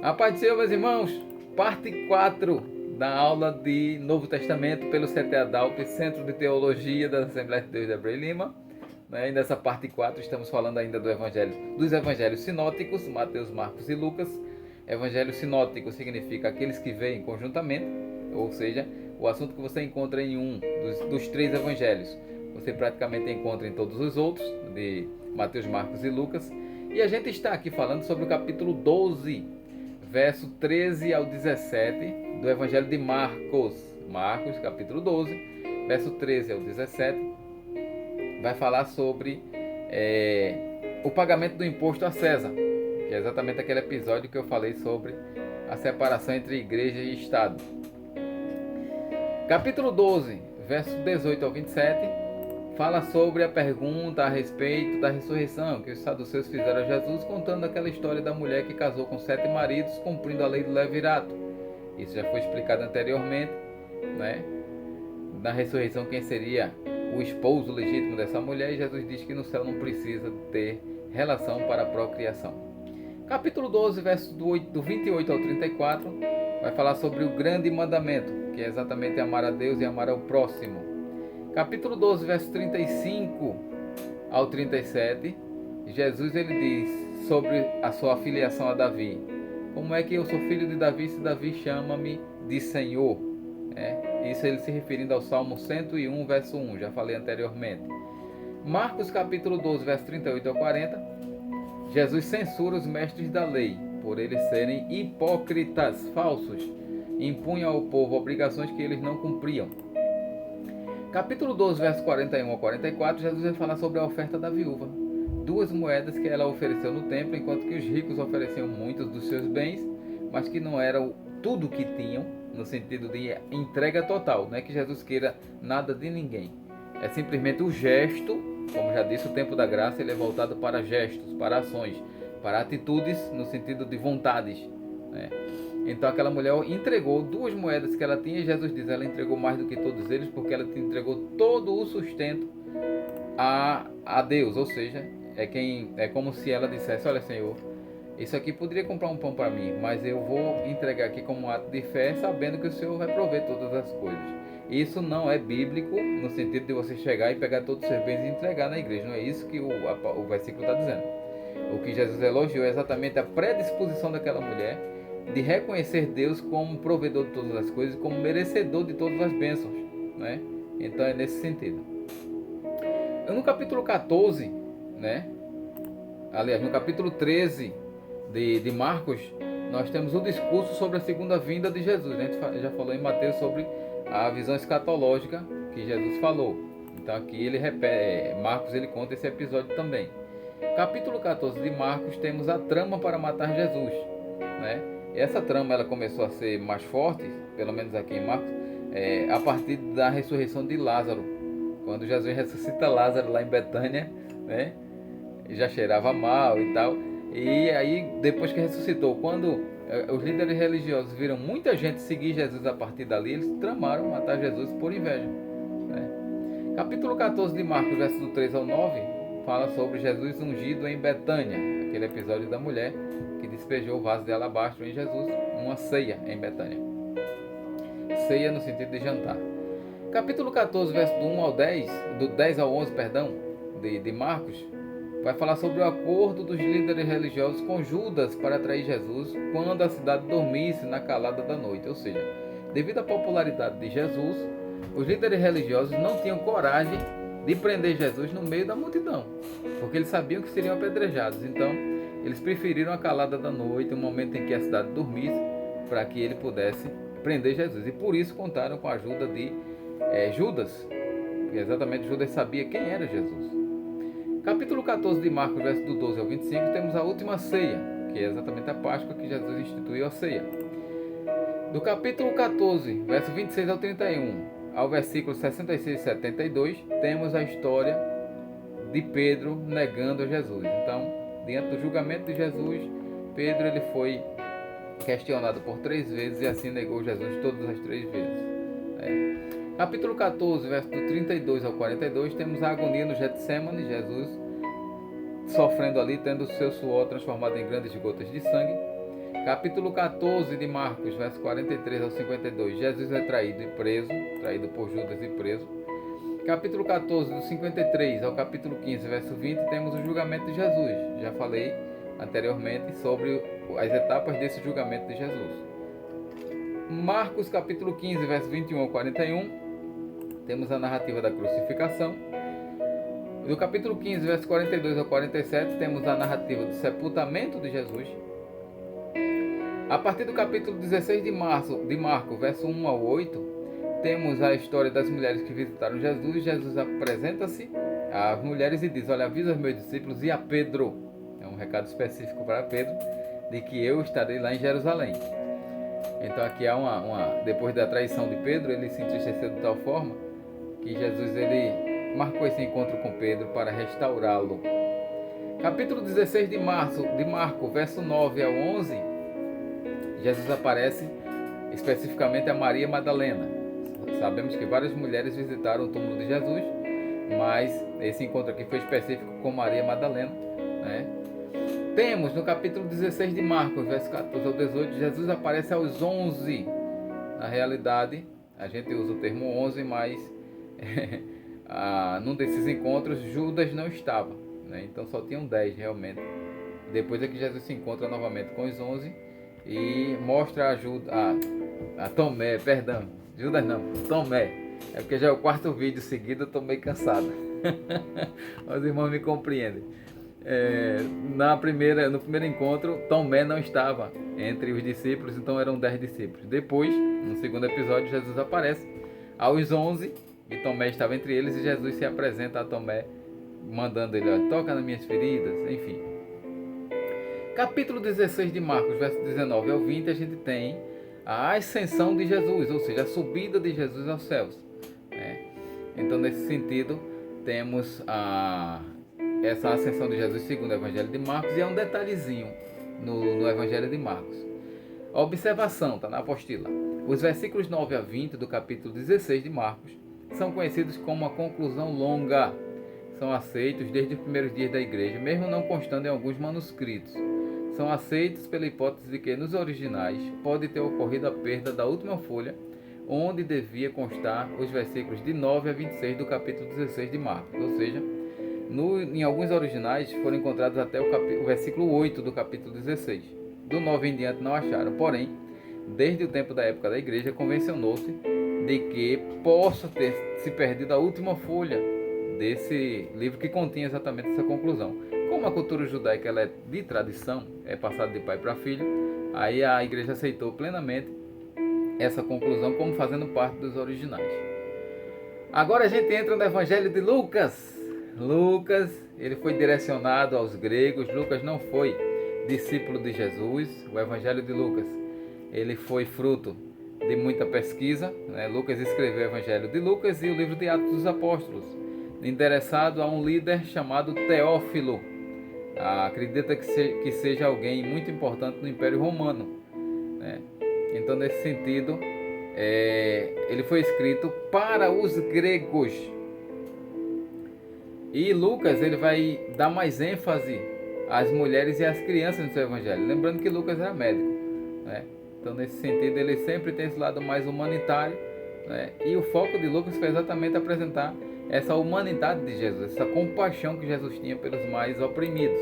A paz do Senhor, meus irmãos, parte 4 da aula de Novo Testamento pelo CTA DAUP, Centro de Teologia da Assembleia de Deus de Abreu e Lima. E nessa parte 4 estamos falando ainda dos evangelhos sinóticos, Mateus, Marcos e Lucas. Evangelho sinótico significa aqueles que veem conjuntamente, ou seja, o assunto que você encontra em um dos três evangelhos, você praticamente encontra em todos os outros, de Mateus, Marcos e Lucas. E a gente está aqui falando sobre o capítulo 12, verso 13 ao 17 do Evangelho de Marcos. Marcos, capítulo 12, verso 13 ao 17, vai falar sobre o pagamento do imposto a César, que é exatamente aquele episódio que eu falei sobre a separação entre igreja e Estado. Capítulo 12, verso 18 ao 27, fala sobre a pergunta a respeito da ressurreição que os saduceus fizeram a Jesus, contando aquela história da mulher que casou com 7 maridos, cumprindo a lei do levirato. Isso já foi explicado anteriormente, né? Na ressurreição, quem seria o esposo legítimo dessa mulher? E Jesus diz que no céu não precisa ter relação para a procriação. Capítulo 12, versos do 28 ao 34, vai falar sobre o grande mandamento, que é exatamente amar a Deus e amar ao próximo. Capítulo 12, verso 35 ao 37, Jesus ele diz sobre a sua filiação a Davi. Como é que eu sou filho de Davi se Davi chama-me de Senhor? Isso ele se referindo ao Salmo 101, verso 1, já falei anteriormente. Marcos capítulo 12, verso 38 ao 40, Jesus censura os mestres da lei, por eles serem hipócritas, falsos, impunham ao povo obrigações que eles não cumpriam. Capítulo 12, verso 41 ao 44, Jesus vai falar sobre a oferta da viúva. 2 moedas que ela ofereceu no templo, enquanto que os ricos ofereciam muitos dos seus bens, mas que não era tudo que tinham, no sentido de entrega total. Não é que Jesus queira nada de ninguém. É simplesmente o gesto, como já disse, o tempo da graça ele é voltado para gestos, para ações, para atitudes no sentido de vontades, né? Então aquela mulher entregou 2 moedas que ela tinha, e Jesus diz, ela entregou mais do que todos eles, porque ela entregou todo o sustento a Deus, ou seja, é como se ela dissesse, olha Senhor, isso aqui poderia comprar um pão para mim, mas eu vou entregar aqui como um ato de fé, sabendo que o Senhor vai prover todas as coisas. Isso não é bíblico, no sentido de você chegar e pegar todos os seus bens e entregar na igreja, não é isso que o versículo está dizendo. O que Jesus elogiou é exatamente a predisposição daquela mulher de reconhecer Deus como provedor de todas as coisas, como merecedor de todas as bênçãos, né? Então é nesse sentido. No capítulo 14, né? Aliás, no capítulo 13 de Marcos, nós temos o discurso sobre a segunda vinda de Jesus. A gente já falou em Mateus sobre a visão escatológica que Jesus falou. Então aqui ele repete, Marcos ele conta esse episódio também. Capítulo 14 de Marcos, temos a trama para matar Jesus, né? Essa trama ela começou a ser mais forte, pelo menos aqui em Marcos, a partir da ressurreição de Lázaro. Quando Jesus ressuscita Lázaro lá em Betânia, né? Já cheirava mal e tal. E aí, depois que ressuscitou, quando os líderes religiosos viram muita gente seguir Jesus a partir dali, eles tramaram matar Jesus por inveja, né? Capítulo 14 de Marcos, versos do 3 ao 9, fala sobre Jesus ungido em Betânia, aquele episódio da mulher que despejou o vaso de alabastro em Jesus, uma ceia em Betânia. Ceia no sentido de jantar. Capítulo 14, verso do 1 ao 10, do 10 ao 11, perdão, de Marcos, vai falar sobre o acordo dos líderes religiosos com Judas para atrair Jesus quando a cidade dormisse na calada da noite. Ou seja, devido à popularidade de Jesus, os líderes religiosos não tinham coragem de prender Jesus no meio da multidão, porque eles sabiam que seriam apedrejados. Então, eles preferiram a calada da noite, o momento em que a cidade dormisse, para que ele pudesse prender Jesus. E por isso contaram com a ajuda de Judas, porque exatamente Judas sabia quem era Jesus. Capítulo 14 de Marcos, verso do 12 ao 25, temos a última ceia, que é exatamente a Páscoa que Jesus instituiu a ceia. Do capítulo 14, verso 26 ao 31, ao versículo 66 e 72, temos a história de Pedro negando Jesus. Então, diante do julgamento de Jesus, Pedro ele foi questionado por 3 vezes e assim negou Jesus todas as 3 vezes. Capítulo 14, verso do 32 ao 42, temos a agonia no Getsemane, Jesus sofrendo ali, tendo o seu suor transformado em grandes gotas de sangue. Capítulo 14 de Marcos, verso 43 ao 52, Jesus é traído e preso, traído por Judas e preso. Capítulo 14, do 53 ao capítulo 15, verso 20, temos o julgamento de Jesus. Já falei anteriormente sobre as etapas desse julgamento de Jesus. Marcos, capítulo 15, verso 21 ao 41, temos a narrativa da crucificação. Do capítulo 15, verso 42 ao 47, temos a narrativa do sepultamento de Jesus. A partir do capítulo 16 de Marcos, verso 1 ao 8, temos a história das mulheres que visitaram Jesus. Jesus apresenta-se às mulheres e diz: olha, avisa os meus discípulos e a Pedro, é um recado específico para Pedro, de que eu estarei lá em Jerusalém. Então aqui há depois da traição de Pedro, ele se entristeceu de tal forma que Jesus ele marcou esse encontro com Pedro para restaurá-lo. Capítulo 16 de Marcos, verso 9 ao 11, Jesus aparece especificamente a Maria Madalena. Sabemos que várias mulheres visitaram o túmulo de Jesus, mas esse encontro aqui foi específico com Maria Madalena, né? Temos no capítulo 16 de Marcos, verso 14 ao 18, Jesus aparece aos 11. Na realidade, a gente usa o termo 11, mas num desses encontros Judas não estava, né? Então só tinham 10 realmente. Depois é que Jesus se encontra novamente com os 11 e mostra a Tomé, perdão, Judas não, Tomé. É porque já é o quarto vídeo seguido, eu estou meio cansado. Os irmãos me compreendem. No primeiro encontro, Tomé não estava entre os discípulos, então eram 10 discípulos. Depois, no segundo episódio, Jesus aparece aos 11 e Tomé estava entre eles e Jesus se apresenta a Tomé, mandando ele, toca nas minhas feridas, enfim. Capítulo 16 de Marcos, verso 19 ao 20, a gente tem a ascensão de Jesus, ou seja, a subida de Jesus aos céus, né? Então, nesse sentido, temos essa ascensão de Jesus segundo o Evangelho de Marcos, e é um detalhezinho no Evangelho de Marcos. A observação, está na apostila. Os versículos 9 a 20 do capítulo 16 de Marcos são conhecidos como a conclusão longa. São aceitos desde os primeiros dias da igreja, mesmo não constando em alguns manuscritos. São aceitos pela hipótese de que nos originais pode ter ocorrido a perda da última folha, onde devia constar os versículos de 9 a 26 do capítulo 16 de Marcos. Ou seja, em alguns originais foram encontrados até o versículo 8 do capítulo 16. Do 9 em diante não acharam, porém, desde o tempo da época da igreja, convencionou-se de que possa ter se perdido a última folha desse livro que continha exatamente essa conclusão. Como a cultura judaica ela é de tradição, é passada de pai para filho, aí a igreja aceitou plenamente essa conclusão como fazendo parte dos originais. Agora a gente entra no Evangelho de Lucas. Lucas, ele foi direcionado aos gregos. Lucas não foi discípulo de Jesus. O Evangelho de Lucas, ele foi fruto de muita pesquisa, né? Lucas escreveu o Evangelho de Lucas e o livro de Atos dos Apóstolos, endereçado a um líder chamado Teófilo. Acredita que seja alguém muito importante no Império Romano, né? Então, nesse sentido, ele foi escrito para os gregos. E Lucas ele vai dar mais ênfase às mulheres e às crianças no seu evangelho. Lembrando que Lucas era médico, né? Então, nesse sentido, ele sempre tem esse lado mais humanitário, né? E o foco de Lucas foi exatamente apresentar essa humanidade de Jesus, essa compaixão que Jesus tinha pelos mais oprimidos.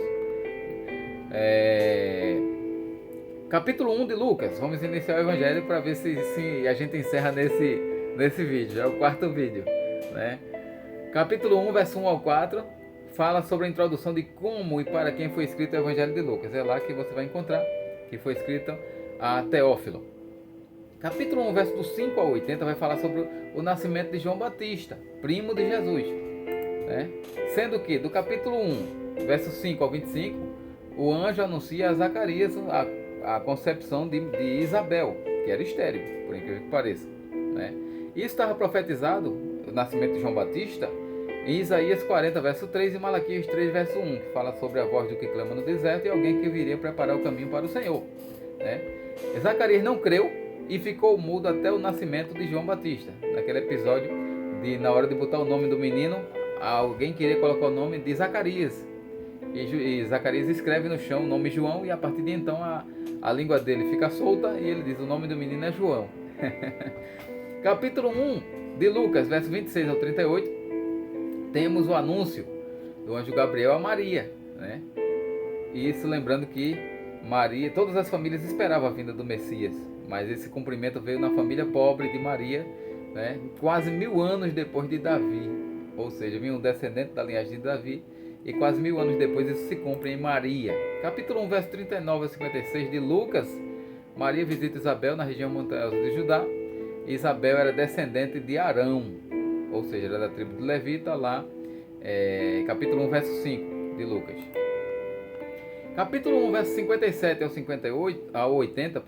Capítulo 1 de Lucas. Vamos iniciar o evangelho para ver se a gente encerra nesse vídeo. É o quarto vídeo, né? Capítulo 1, verso 1 ao 4, fala sobre a introdução de como e para quem foi escrito o evangelho de Lucas. É lá que você vai encontrar que foi escrito a Teófilo. Capítulo 1, verso do 5 ao 80, vai falar sobre o nascimento de João Batista, primo de Jesus, né? Sendo que do capítulo 1, verso 5 ao 25, o anjo anuncia a Zacarias a concepção de Isabel, que era estéril, por incrível que pareça, né? Isso estava profetizado, o nascimento de João Batista, em Isaías 40, verso 3 e Malaquias 3, verso 1, que fala sobre a voz do que clama no deserto e alguém que viria preparar o caminho para o Senhor, né? Zacarias não creu e ficou mudo até o nascimento de João Batista. Naquele episódio, na hora de botar o nome do menino, alguém queria colocar o nome de Zacarias. E Zacarias escreve no chão o nome João, e a partir de então a língua dele fica solta e ele diz: o nome do menino é João. Capítulo 1 de Lucas, verso 26 ao 38, temos o anúncio do anjo Gabriel a Maria, né? Isso lembrando que Maria, todas as famílias esperavam a vinda do Messias, mas esse cumprimento veio na família pobre de Maria, né? Quase 1000 anos depois de Davi, ou seja, vinha um descendente da linhagem de Davi, e quase 1000 anos depois isso se cumpre em Maria. Capítulo 1, verso 39 a 56 de Lucas, Maria visita Isabel na região montanhosa de Judá. Isabel era descendente de Arão, ou seja, era da tribo de Levita, lá, capítulo 1, verso 5 de Lucas. Capítulo 1, verso 57 ao 80,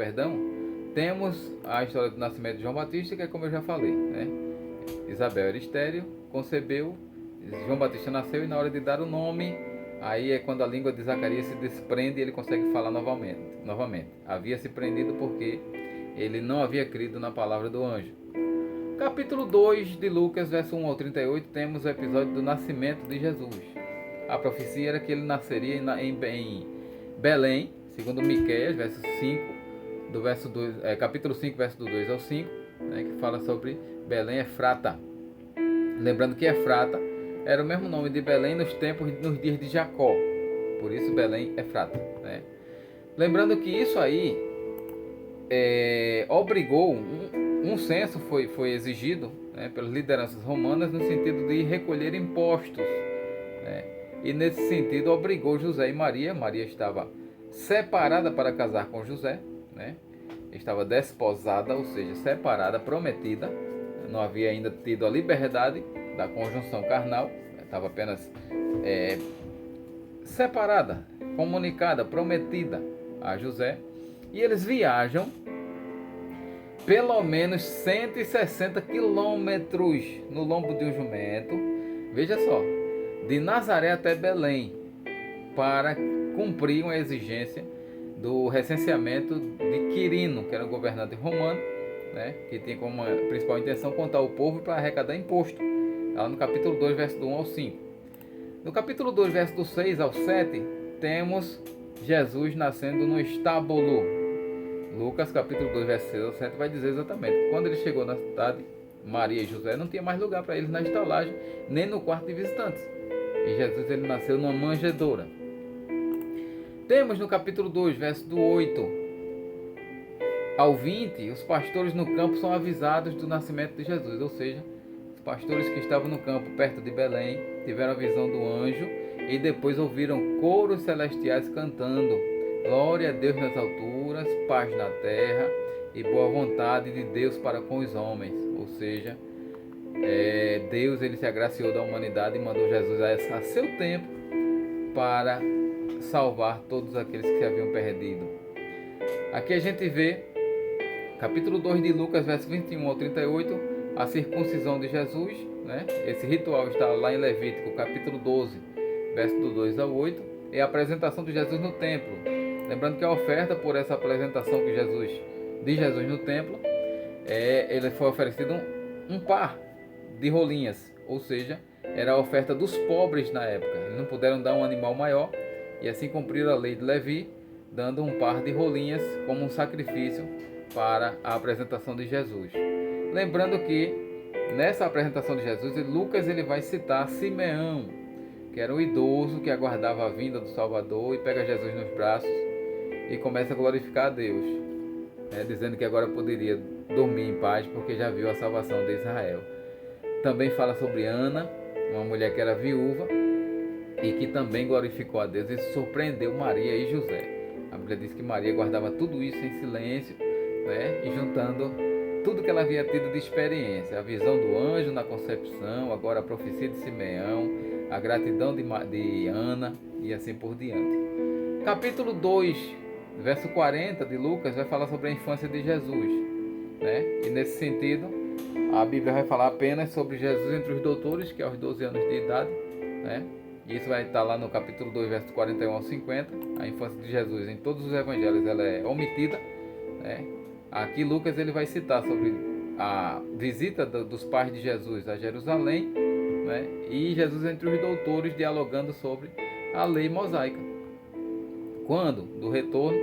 temos a história do nascimento de João Batista, que é como eu já falei, né? Isabel era estéril, concebeu, João Batista nasceu, e na hora de dar o nome, aí é quando a língua de Zacarias se desprende e ele consegue falar novamente. Havia se prendido porque ele não havia crido na palavra do anjo. Capítulo 2 de Lucas, verso 1 ao 38, temos o episódio do nascimento de Jesus. A profecia era que ele nasceria em Belém, segundo Miqueias, verso 5, capítulo 5, verso do 2 ao 5, né, que fala sobre Belém Efrata. Lembrando que Efrata era o mesmo nome de Belém nos dias de Jacó, por isso Belém Efrata, né? Lembrando que isso aí obrigou, um censo foi exigido, né, pelas lideranças romanas no sentido de recolher impostos, né? E nesse sentido obrigou José e Maria. Maria estava separada para casar com José, né? Estava desposada, ou seja, separada, prometida, não havia ainda tido a liberdade da conjunção carnal, estava apenas separada, comunicada, prometida a José, e eles viajam pelo menos 160 quilômetros no lombo de um jumento, veja só, de Nazaré até Belém, para cumprir uma exigência do recenseamento de Quirino, que era um governante romano, né, que tinha como principal intenção contar o povo para arrecadar imposto. Lá no capítulo 2, verso do 1 ao 5. No capítulo 2, verso do 6 ao 7, temos Jesus nascendo no estábulo. Lucas, capítulo 2, verso 6 ao 7, vai dizer exatamente: quando ele chegou na cidade, Maria e José não tinha mais lugar para eles na estalagem, nem no quarto de visitantes. E Jesus ele nasceu numa manjedoura. Temos no capítulo 2, verso do 8 ao 20, os pastores no campo são avisados do nascimento de Jesus, ou seja, os pastores que estavam no campo perto de Belém tiveram a visão do anjo e depois ouviram coros celestiais cantando: glória a Deus nas alturas, paz na terra e boa vontade de Deus para com os homens. Ou seja, Deus ele se agraciou da humanidade e mandou Jesus a seu tempo para salvar todos aqueles que se haviam perdido. Aqui a gente vê, capítulo 2 de Lucas, verso 21 ao 38, a circuncisão de Jesus, né? Esse ritual está lá em Levítico, capítulo 12, verso do 2 ao 8, e a apresentação de Jesus no templo. Lembrando que a oferta por essa apresentação de Jesus no templo, ele foi oferecido um par de rolinhas, ou seja, era a oferta dos pobres na época. Eles não puderam dar um animal maior, e assim cumpriram a lei de Levi, dando um par de rolinhas como um sacrifício para a apresentação de Jesus. Lembrando que nessa apresentação de Jesus, Lucas ele vai citar Simeão, que era um idoso que aguardava a vinda do Salvador, e pega Jesus nos braços e começa a glorificar a Deus, dizendo que agora poderia dormir em paz porque já viu a salvação de Israel. Também fala sobre Ana, uma mulher que era viúva e que também glorificou a Deus e surpreendeu Maria e José. A Bíblia diz que Maria guardava tudo isso em silêncio, e juntando tudo que ela havia tido de experiência: a visão do anjo na concepção, agora a profecia de Simeão, a gratidão de Ana e assim por diante. Capítulo 2, verso 40 de Lucas vai falar sobre a infância de Jesus, e nesse sentido a Bíblia vai falar apenas sobre Jesus entre os doutores, que é aos 12 anos de idade, e isso vai estar lá no capítulo 2, verso 41 ao 50. A infância de Jesus em todos os evangelhos ela é omitida, Aqui Lucas ele vai citar sobre a visita dos pais de Jesus a Jerusalém, e Jesus entre os doutores dialogando sobre a lei mosaica. Quando? Do retorno,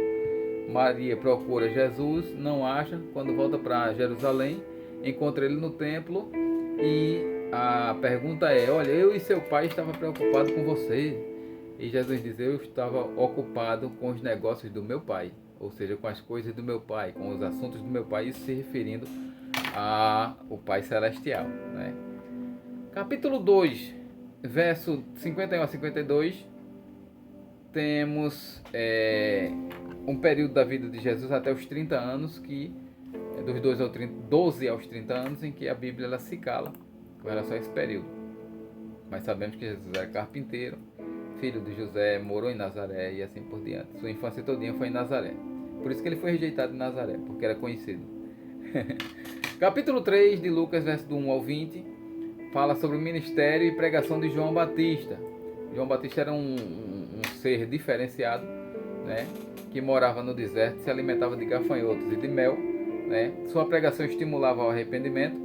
Maria procura Jesus, não acha. Quando volta para Jerusalém, encontra ele no templo e a pergunta é: olha, eu e seu pai estavam preocupados com você. E Jesus diz: eu estava ocupado com os negócios do meu pai, ou seja, com as coisas do meu pai, com os assuntos do meu pai, isso se referindo ao Pai Celestial, né? Capítulo 2, verso 51 a 52, temos um período da vida de Jesus até os 30 anos, que dos 12 aos 30 anos, em que a Bíblia ela se cala com relação a esse período. Mas sabemos que Jesus era carpinteiro, filho de José, morou em Nazaré e assim por diante. Sua infância todinha foi em Nazaré. Por isso que ele foi rejeitado em Nazaré, porque era conhecido. Capítulo 3 de Lucas, verso do 1 ao 20, fala sobre o ministério e pregação de João Batista. João Batista era um ser diferenciado, né, que morava no deserto, se alimentava de gafanhotos e de mel, né? Sua pregação estimulava ao arrependimento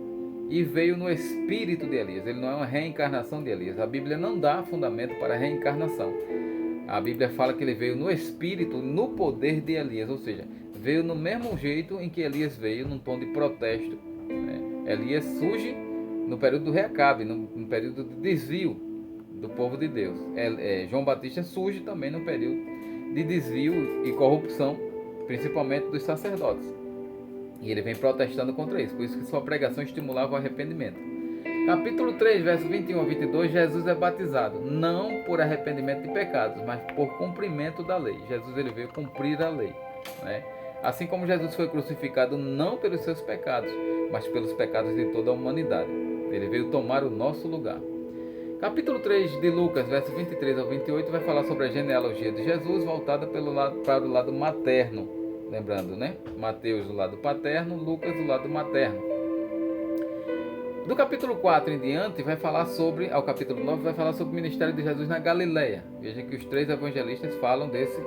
e veio no espírito de Elias. Ele não é uma reencarnação de Elias. A Bíblia não dá fundamento para a reencarnação. A Bíblia fala que ele veio no espírito, no poder de Elias, ou seja, veio no mesmo jeito em que Elias veio, num tom de protesto, né? Elias surge no período do rei Acabe, no período de desvio do povo de Deus. João Batista surge também no período de desvio e corrupção, principalmente dos sacerdotes. E ele vem protestando contra isso, por isso que sua pregação estimulava o arrependimento. Capítulo 3, verso 21 a 22, Jesus é batizado, não por arrependimento de pecados, mas por cumprimento da lei. Jesus ele veio cumprir a lei, né? Assim como Jesus foi crucificado não pelos seus pecados, mas pelos pecados de toda a humanidade. Ele veio tomar o nosso lugar. Capítulo 3 de Lucas, verso 23 ao 28, vai falar sobre a genealogia de Jesus, voltada para o lado materno. Lembrando, né? Mateus do lado paterno, Lucas do lado materno. Do capítulo 4 em diante, ao capítulo 9, vai falar sobre o ministério de Jesus na Galileia. Veja que os 3 evangelistas falam desse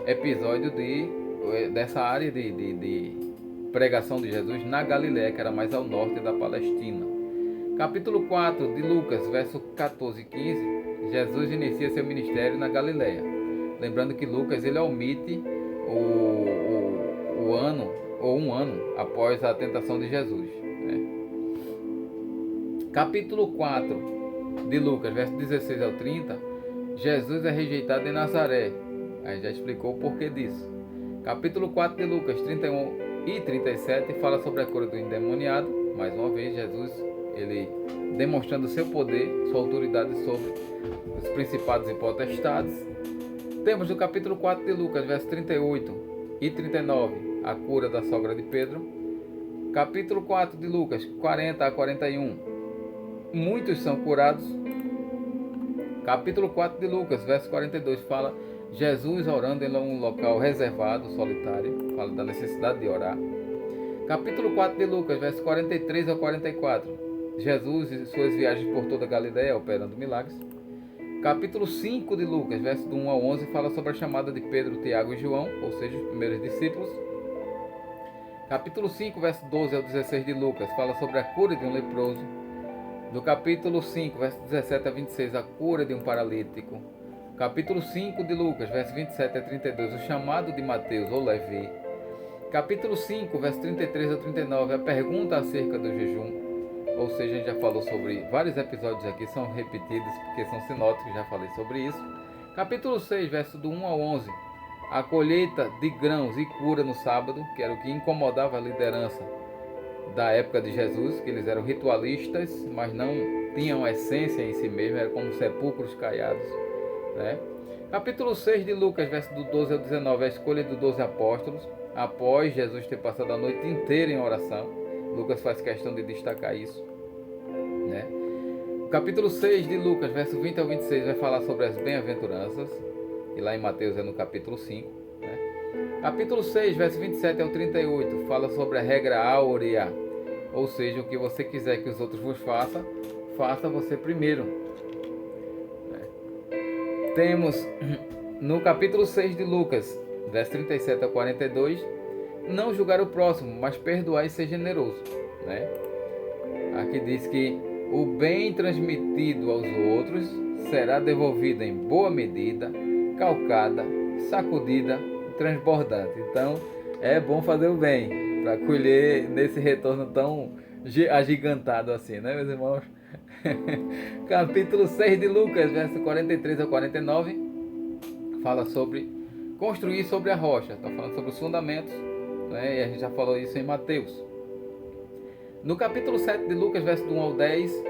episódio, dessa área de pregação de Jesus na Galileia, que era mais ao norte da Palestina. Capítulo 4 de Lucas, verso 14 e 15, Jesus inicia seu ministério na Galileia. Lembrando que Lucas ele omite um ano após a tentação de Jesus, né? Capítulo 4 de Lucas, verso 16 ao 30, Jesus é rejeitado em Nazaré. A gente já explicou o porquê disso. Capítulo 4 de Lucas, 31 e 37, fala sobre a cura do endemoniado. Mais uma vez, Jesus ele demonstrando seu poder, sua autoridade sobre os principados e potestades. Temos no capítulo 4 de Lucas, verso 38 e 39, a cura da sogra de Pedro. Capítulo 4 de Lucas, 40 a 41, muitos são curados. Capítulo 4 de Lucas, verso 42, fala Jesus orando em um local reservado, solitário, fala da necessidade de orar. Capítulo 4 de Lucas, verso 43 a 44, Jesus e suas viagens por toda a Galileia operando milagres. Capítulo 5 de Lucas, verso do 1 ao 11, fala sobre a chamada de Pedro, Tiago e João, ou seja, os primeiros discípulos. Capítulo 5, verso 12 ao 16 de Lucas, fala sobre a cura de um leproso. Do capítulo 5, verso 17 a 26, a cura de um paralítico. Capítulo 5 de Lucas, verso 27 a 32, o chamado de Mateus ou Levi. Capítulo 5, verso 33 a 39, a pergunta acerca do jejum. Ou seja, a gente já falou sobre vários episódios aqui, são repetidos porque são sinóticos, já falei sobre isso. Capítulo 6, verso do 1 ao 11, a colheita de grãos e cura no sábado, que era o que incomodava a liderança da época de Jesus, que eles eram ritualistas, mas não tinham essência em si mesmos, eram como sepulcros caiados, né? Capítulo 6 de Lucas, verso do 12 ao 19, a escolha dos 12 apóstolos, após Jesus ter passado a noite inteira em oração. Lucas faz questão de destacar isso, né? O capítulo 6 de Lucas, verso 20 ao 26, vai falar sobre as bem-aventuranças, e lá em Mateus é no capítulo 5, né? Capítulo 6, verso 27 ao 38, fala sobre a regra áurea, ou seja, o que você quiser que os outros vos façam, faça você primeiro, né? Temos no capítulo 6 de Lucas, verso 37 ao 42, não julgar o próximo, mas perdoar e ser generoso, né? Aqui diz que o bem transmitido aos outros será devolvida em boa medida, calcada, sacudida e transbordante. Então, é bom fazer o bem para colher nesse retorno tão agigantado assim, né, meus irmãos? Capítulo 6 de Lucas, verso 43 ao 49, fala sobre construir sobre a rocha. Está falando sobre os fundamentos, né? E a gente já falou isso em Mateus. No capítulo 7 de Lucas, verso do 1 ao 10,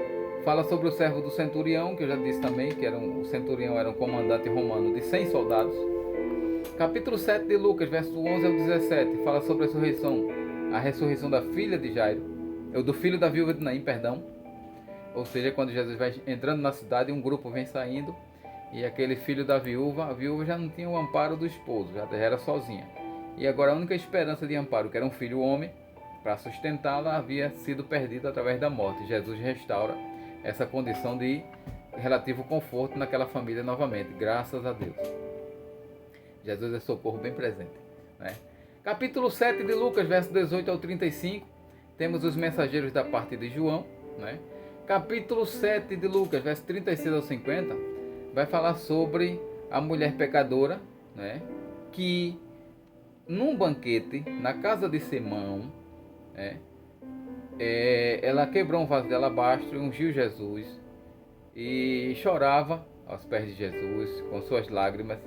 fala sobre o servo do centurião, que eu já disse também, que o centurião era um comandante romano de 100 soldados. Capítulo 7 de Lucas, verso do 11 ao 17, fala sobre a ressurreição da filha de Jairo, do filho da viúva de Naim, perdão. Ou seja, quando Jesus vai entrando na cidade, um grupo vem saindo, e aquele filho da viúva, a viúva já não tinha o amparo do esposo, já era sozinha. E agora a única esperança de amparo, que era um filho homem, para sustentá-la, havia sido perdida através da morte. Jesus restaura essa condição de relativo conforto naquela família novamente, graças a Deus. Jesus é socorro bem presente, né? Capítulo 7 de Lucas, verso 18 ao 35, temos os mensageiros da parte de João, né? Capítulo 7 de Lucas, verso 36 ao 50, vai falar sobre a mulher pecadora, né? Que num banquete, na casa de Simão, ela quebrou um vaso de alabastro, ungiu Jesus e chorava aos pés de Jesus com suas lágrimas.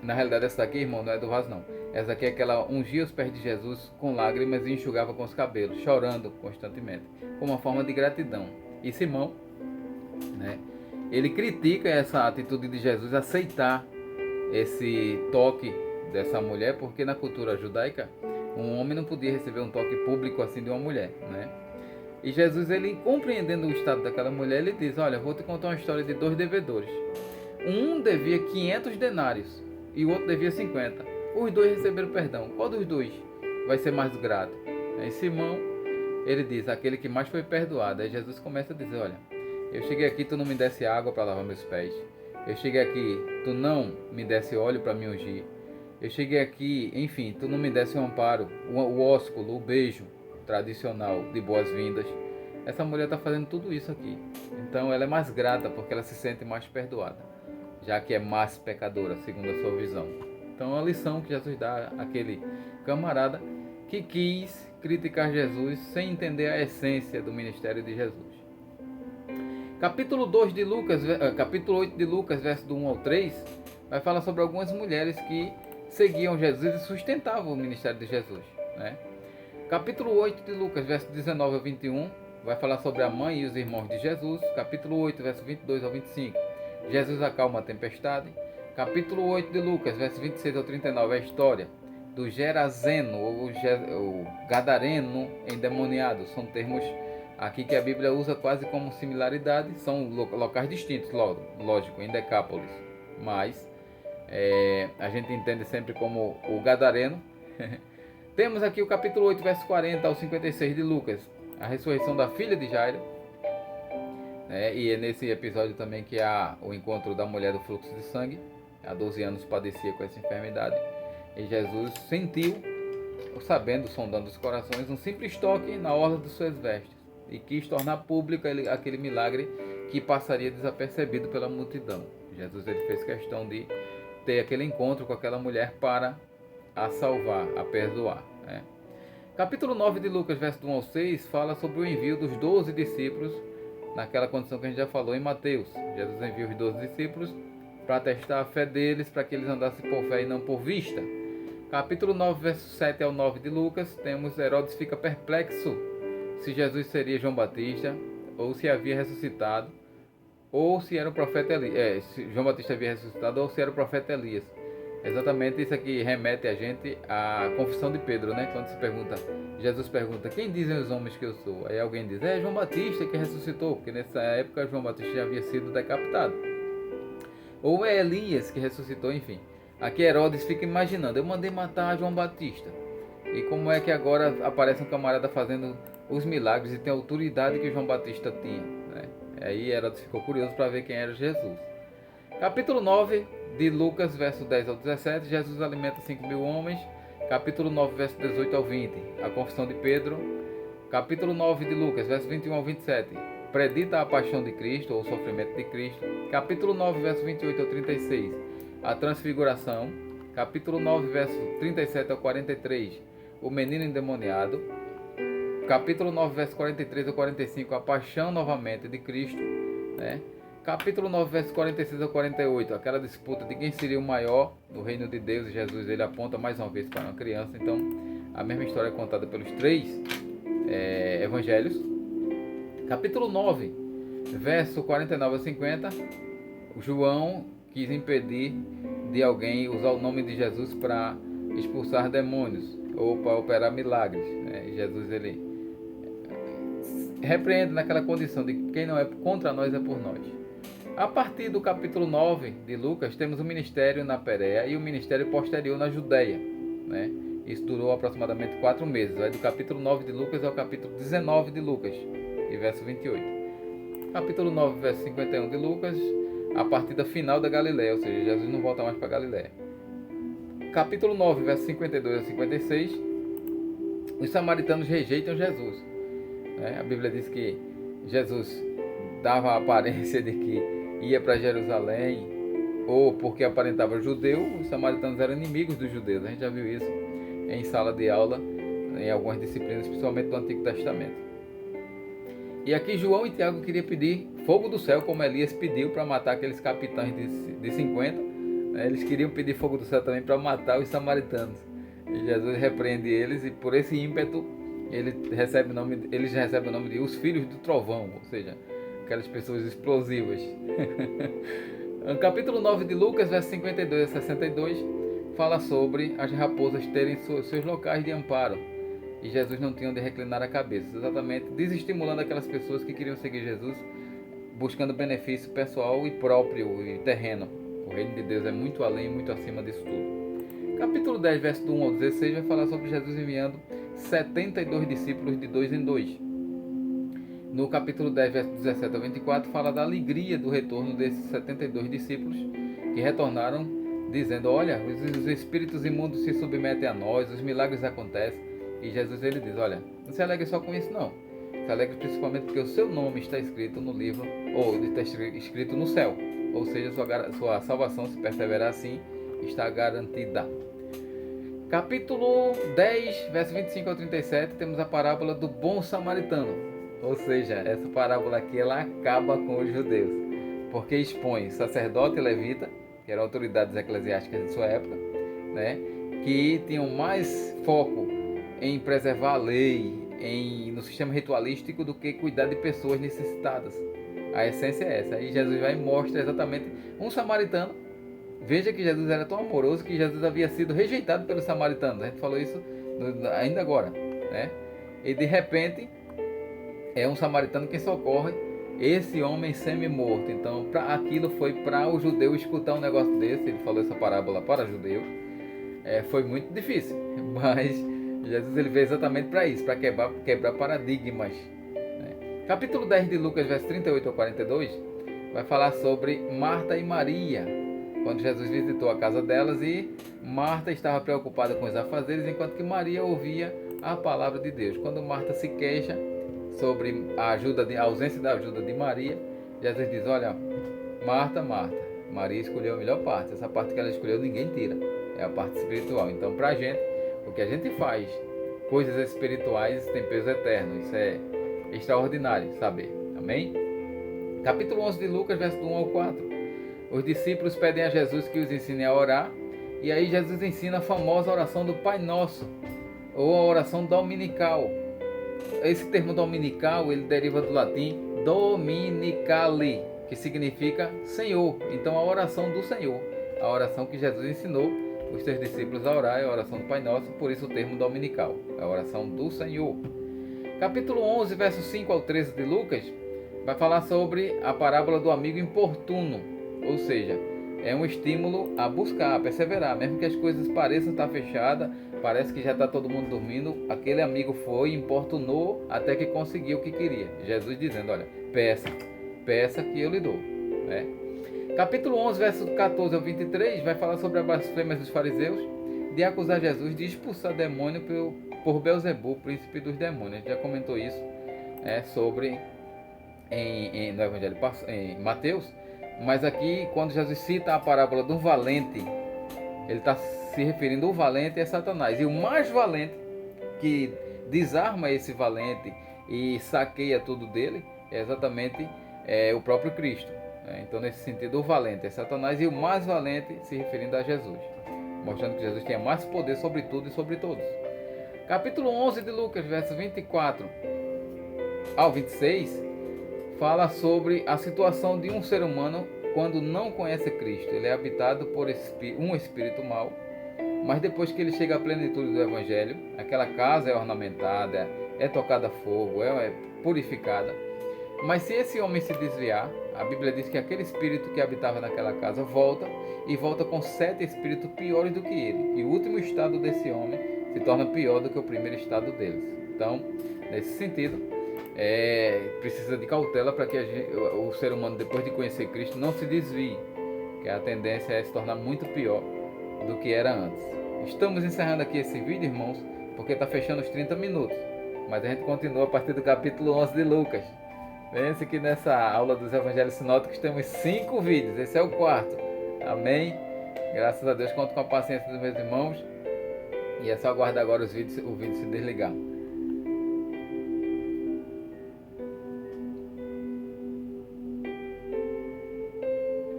Na realidade, essa daqui, irmão, não é do vaso não. Essa daqui é que ela ungia os pés de Jesus com lágrimas e enxugava com os cabelos, chorando constantemente, como uma forma de gratidão. E Simão, né, ele critica essa atitude de Jesus, aceitar esse toque dessa mulher, porque na cultura judaica, um homem não podia receber um toque público assim de uma mulher, né? E Jesus, ele compreendendo o estado daquela mulher, ele diz: olha, vou te contar uma história de 2 devedores. Um devia 500 denários e o outro devia 50. Os 2 receberam perdão. Qual dos 2 vai ser mais grato? Aí Simão, ele diz: aquele que mais foi perdoado. Aí Jesus começa a dizer: olha, eu cheguei aqui, tu não me desse água para lavar meus pés. Eu cheguei aqui, tu não me desse óleo para me ungir. Eu cheguei aqui, enfim, tu não me desse um amparo, o ósculo, o beijo tradicional de boas-vindas. Essa mulher está fazendo tudo isso aqui. Então ela é mais grata porque ela se sente mais perdoada, já que é mais pecadora, segundo a sua visão. Então é a lição que Jesus dá àquele camarada que quis criticar Jesus sem entender a essência do ministério de Jesus. Capítulo 8 de Lucas, verso do 1 ao 3, vai falar sobre algumas mulheres que seguiam Jesus e sustentavam o ministério de Jesus, né? Capítulo 8 de Lucas, verso 19 ao 21, vai falar sobre a mãe e os irmãos de Jesus. Capítulo 8, verso 22 ao 25, Jesus acalma a tempestade. Capítulo 8 de Lucas, verso 26 ao 39, é a história do Gerazeno, ou Gadareno endemoniado. São termos aqui que a Bíblia usa quase como similaridade, são locais distintos, lógico, em Decápolis, mas a gente entende sempre como o Gadareno. Temos aqui o capítulo 8, verso 40 ao 56 de Lucas, a ressurreição da filha de Jairo, e é nesse episódio também que há o encontro da mulher do fluxo de sangue. Há 12 anos padecia com essa enfermidade, e Jesus sentiu, sabendo, sondando os corações, um simples toque na orla de suas vestes, e quis tornar público aquele milagre que passaria desapercebido pela multidão. Jesus, ele fez questão de ter aquele encontro com aquela mulher para a salvar, a perdoar, né? Capítulo 9 de Lucas, verso 1 ao 6, fala sobre o envio dos 12 discípulos, naquela condição que a gente já falou em Mateus. Jesus envia os 12 discípulos para testar a fé deles, para que eles andassem por fé e não por vista. Capítulo 9, verso 7 ao 9 de Lucas, temos Herodes fica perplexo se Jesus seria João Batista, ou se havia ressuscitado, ou se era o profeta Elias, se João Batista havia ressuscitado, ou se era o profeta Elias. Exatamente isso aqui remete a gente à confissão de Pedro, né? Quando se pergunta, Jesus pergunta: quem dizem os homens que eu sou? Aí alguém diz: é João Batista que ressuscitou, porque nessa época João Batista já havia sido decapitado. Ou é Elias que ressuscitou, enfim. Aqui Herodes fica imaginando: eu mandei matar João Batista, e como é que agora aparece um camarada fazendo os milagres e tem a autoridade que João Batista tinha, né? Aí Herodes ficou curioso para ver quem era Jesus. Capítulo 9 de Lucas, verso 10 ao 17, Jesus alimenta 5.000 homens. Capítulo 9, verso 18 ao 20, a confissão de Pedro. Capítulo 9 de Lucas, verso 21 ao 27, predita a paixão de Cristo ou o sofrimento de Cristo. Capítulo 9, verso 28 ao 36, a transfiguração. Capítulo 9, verso 37 ao 43, o menino endemoniado. Capítulo 9, verso 43 ao 45, a paixão novamente de Cristo, né? Capítulo 9, verso 46 ao 48, aquela disputa de quem seria o maior no reino de Deus, e Jesus ele aponta mais uma vez para uma criança. Então, a mesma história é contada pelos três evangelhos. Capítulo 9, verso 49 a 50, João quis impedir de alguém usar o nome de Jesus para expulsar demônios ou para operar milagres, né? Jesus ele repreende naquela condição de que quem não é contra nós é por nós. A partir do capítulo 9 de Lucas, temos o ministério na Pérea e o ministério posterior na Judéia, né? Isso durou aproximadamente 4 meses. Vai do capítulo 9 de Lucas ao capítulo 19 de Lucas, e verso 28. Capítulo 9, verso 51 de Lucas, a partida final da Galiléia, ou seja, Jesus não volta mais para Galiléia. Capítulo 9, verso 52 a 56, os samaritanos rejeitam Jesus. A Bíblia diz que Jesus dava a aparência de que ia para Jerusalém, ou porque aparentava judeu, os samaritanos eram inimigos dos judeus. A gente já viu isso em sala de aula, em algumas disciplinas, principalmente do Antigo Testamento. E aqui João e Tiago queriam pedir fogo do céu, como Elias pediu para matar aqueles capitães de 50. Eles queriam pedir fogo do céu também para matar os samaritanos. E Jesus repreende eles, e por esse ímpeto eles recebem o nome de os filhos do trovão, ou seja, aquelas pessoas explosivas. No capítulo 9 de Lucas, versos 52 a 62, fala sobre as raposas terem seus locais de amparo, e Jesus não tinha onde reclinar a cabeça, exatamente desestimulando aquelas pessoas que queriam seguir Jesus, buscando benefício pessoal e próprio e terreno. O reino de Deus é muito além, muito acima disso tudo. Capítulo 10, verso do 1 ao 16, vai falar sobre Jesus enviando 72 discípulos de 2 em 2. No capítulo 10, verso 17 ao 24, fala da alegria do retorno desses 72 discípulos que retornaram, dizendo: olha, os espíritos imundos se submetem a nós, os milagres acontecem. E Jesus ele diz: olha, não se alegre só com isso não, se alegre principalmente porque o seu nome está escrito no livro, ou está escrito no céu, ou seja, sua salvação, se perseverar assim, está garantida. Capítulo 10, verso 25 ao 37, temos a parábola do bom samaritano. Ou seja, essa parábola aqui ela acaba com os judeus, porque expõe sacerdote e levita, que eram autoridades eclesiásticas de sua época, né, que tinham mais foco em preservar a lei, no sistema ritualístico, do que cuidar de pessoas necessitadas. A essência é essa. Aí Jesus vai e mostra exatamente um samaritano. Veja que Jesus era tão amoroso que Jesus havia sido rejeitado pelos samaritanos. A gente falou isso ainda agora, né? E de repente é um samaritano que socorre esse homem semi-morto. Então, aquilo foi para o judeu escutar um negócio desse. Ele falou essa parábola para judeus. Foi muito difícil, mas Jesus ele veio exatamente para isso, para quebrar paradigmas. Capítulo 10 de Lucas, verso 38 ao 42, vai falar sobre Marta e Maria, quando Jesus visitou a casa delas, e Marta estava preocupada com os afazeres, enquanto que Maria ouvia a palavra de Deus. Quando Marta se queixa sobre a ausência da ajuda de Maria, Jesus diz: olha, Marta, Maria escolheu a melhor parte. Essa parte que ela escolheu ninguém tira, é a parte espiritual. Então, para a gente, o que a gente faz, coisas espirituais, tem peso eterno. Isso é extraordinário saber. Amém? Capítulo 11 de Lucas, verso do 1 ao 4. Os discípulos pedem a Jesus que os ensine a orar, e aí Jesus ensina a famosa oração do Pai Nosso, ou a oração dominical. Esse termo dominical, ele deriva do latim dominicali, que significa Senhor. Então, a oração do Senhor, a oração que Jesus ensinou os seus discípulos a orar, é a oração do Pai Nosso, por isso o termo dominical, é a oração do Senhor. Capítulo 11, versos 5 ao 13 de Lucas, vai falar sobre a parábola do amigo importuno, ou seja, é um estímulo a buscar, a perseverar, mesmo que as coisas pareçam estar fechadas, parece que já está todo mundo dormindo, aquele amigo foi, importunou até que conseguiu o que queria. Jesus dizendo: olha, peça que eu lhe dou, né? Capítulo 11, versos 14 ao 23, vai falar sobre a blasfêmia dos fariseus, de acusar Jesus de expulsar demônio por Belzebu, príncipe dos demônios. A gente já comentou isso, sobre no Evangelho em Mateus, mas aqui, quando Jesus cita a parábola do valente, ele está se referindo ao valente é Satanás. E o mais valente, que desarma esse valente e saqueia tudo dele, é exatamente o próprio Cristo. Então, nesse sentido, o valente é Satanás e o mais valente se referindo a Jesus, mostrando que Jesus tinha mais poder sobre tudo e sobre todos. Capítulo 11 de Lucas, versos 24 ao 26, fala sobre a situação de um ser humano quando não conhece Cristo. Ele é habitado por um espírito mau, mas depois que ele chega à plenitude do Evangelho, aquela casa é ornamentada, é tocada a fogo, é purificada. Mas se esse homem se desviar, a Bíblia diz que aquele espírito que habitava naquela casa volta, e volta com 7 espíritos piores do que ele. E o último estado desse homem se torna pior do que o primeiro estado deles. Então, nesse sentido, precisa de cautela para que o ser humano, depois de conhecer Cristo, não se desvie, que a tendência é se tornar muito pior do que era antes. Estamos encerrando aqui esse vídeo, irmãos, porque está fechando os 30 minutos, mas a gente continua a partir do capítulo 11 de Lucas. Pense que nessa aula dos Evangelhos Sinóticos temos 5 vídeos, esse é o 4º. Amém? Graças a Deus, conto com a paciência dos meus irmãos, e é só aguardar agora o vídeo se desligar.